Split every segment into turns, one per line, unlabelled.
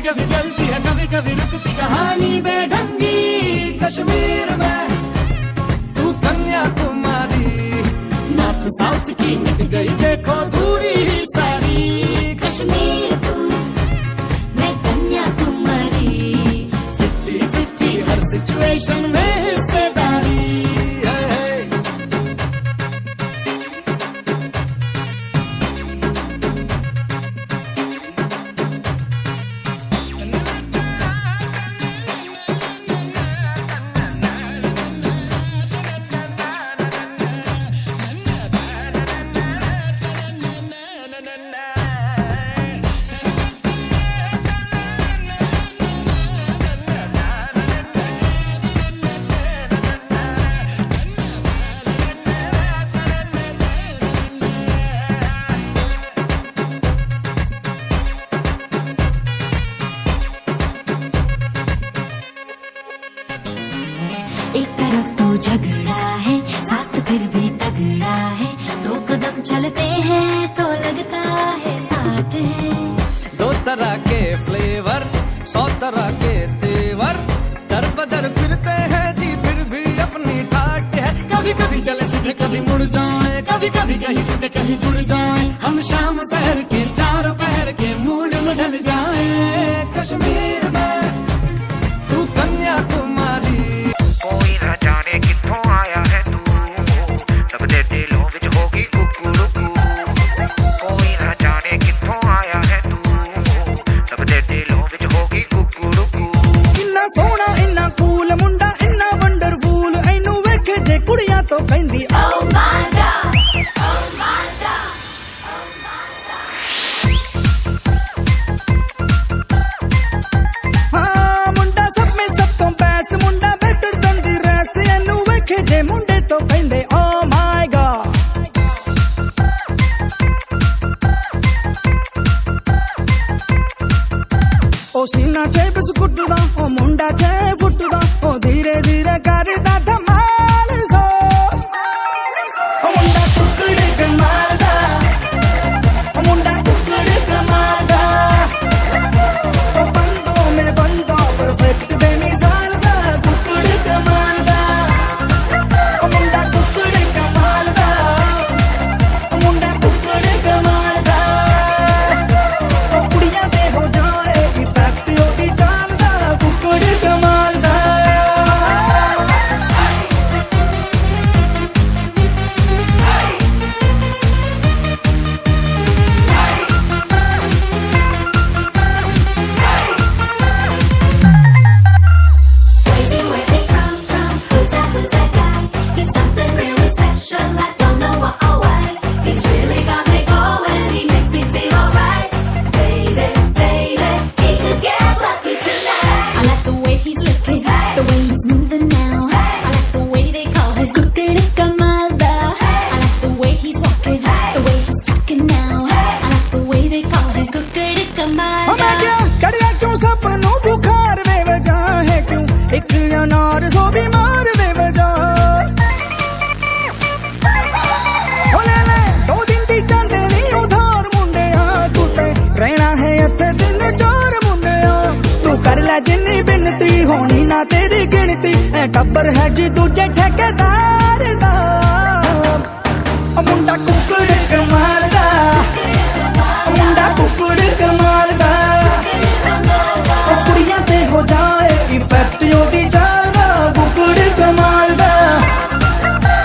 कभी चलती है कभी कभी रुकती कहानी बेढंगी कश्मीर में तू कन्याकुमारी नॉर्थ साउथ की मिट गई देखो दूरी ही सारी
कश्मीर तू मैं कन्याकुमारी
50-50 हर सिचुएशन में हिस्सेदारी
एक तरफ तो झगड़ा है साथ फिर भी तगड़ा है दो कदम चलते हैं तो लगता है आठ है
दो तरह के फ्लेवर 100 तरह के तेवर दर बदर फिरते हैं जी फिर भी अपनी ठाट है कभी कभी चले सीधे कभी मुड़ जाए कभी कभी कहीं टूटे कहीं जुड़ जाए हम शाम शहर के चारों पहर के मूड में ढल जाए कश्मीर में तू कन्याकुमारी
कोई ना जाने कित्थों आया है तू सबदे दिलों विच होगी कुकुरुकू कोई ना जाने कित्थों आया है तू सबदे दिलों विच होगी कुकुरुकू
इन्ना सोहना इन्ना कूल मुंडा इन्ना वंडरफुल एनू वेखे जे कुड़ियां तो कहंदी
Oh my God
हाँ मुंडा सब में सब तो बेस्ट मुंडा बेटर देन द रेस्ट एनू वेखे जे मुंडे तो कहंदे ओ माय गॉड ओ सीना चे बिस्कुट दा ओ मुंडा चे फुट दा ओ धीरे धीरे करदा धमाल सो ओ मुंडा टुकड़े कमाल दा ओ मुंडा टुकड़े कमाल दा ओ बंदों में बंदों परफेक्ट बेमिसाल दा टुकड़े कमाल दा ओ मुंडा टुकड़े कमाल दा ओ मुंडा टुकड़े कमाल दा ओ कुड़ियां दे हो जाए इफेक्ट ओदी चाल दा टुकड़े कमाल दा
Where's it from? Who's that guy? He's something really special, I don't know what or why. He's really got me going, he makes me feel alright. Baby, baby, he could get lucky tonight. I like the way he's looking, the way he's moving now. I like the way they call him Kukri Kamalda. I like the way he's walking, the way he's talking now. I like the way they call him Kukri
मैं
Kamalda.
क्या चढ़िया क्यों सपनों बुखार बेवजह है क्यों एक अनार सो बीमार बेवजह ओ ले ले 2 दिन दी चांदे नहीं उधार मुंडे तू ते रहना है इत्थे दिन चार मुंडे तू कर ले जिन्नी बिनती होनी ना तेरी गिनती ए टब्बर है जी दूजे ठेकेदार दा ओ मुंडा कुकड़ कमाल दा ओ मुंडा कुकड़ कमाल दा ओ कुड़ियां ते हो जाए इफेक्ट ओदी चाल दा कुकड़ कमाल दा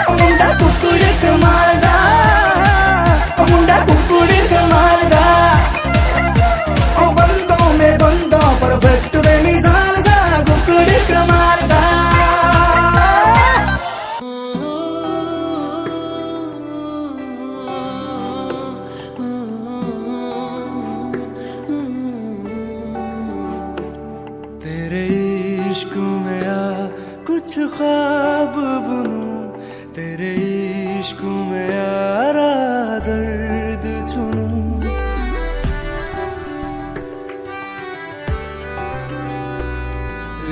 ओ मुंडा कुकड़ कमाल दा ओ मुंडा कुकड़ कमाल दा ओ बंदों में बंदों परफेक्ट बेमिसाल दा कुकड़ कमाल दा
तेरे इश्क में आ कुछ ख्वाब बुनूं तेरे इश्क में यारा दर्द चुनूं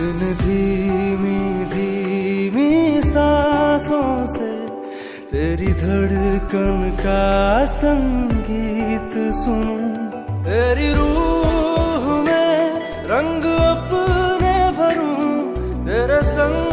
इन धीमी धीमी सांसों से तेरी धड़कन का संगीत सुनूं तेरी रूह में रंग अपने भरूं तेरे संग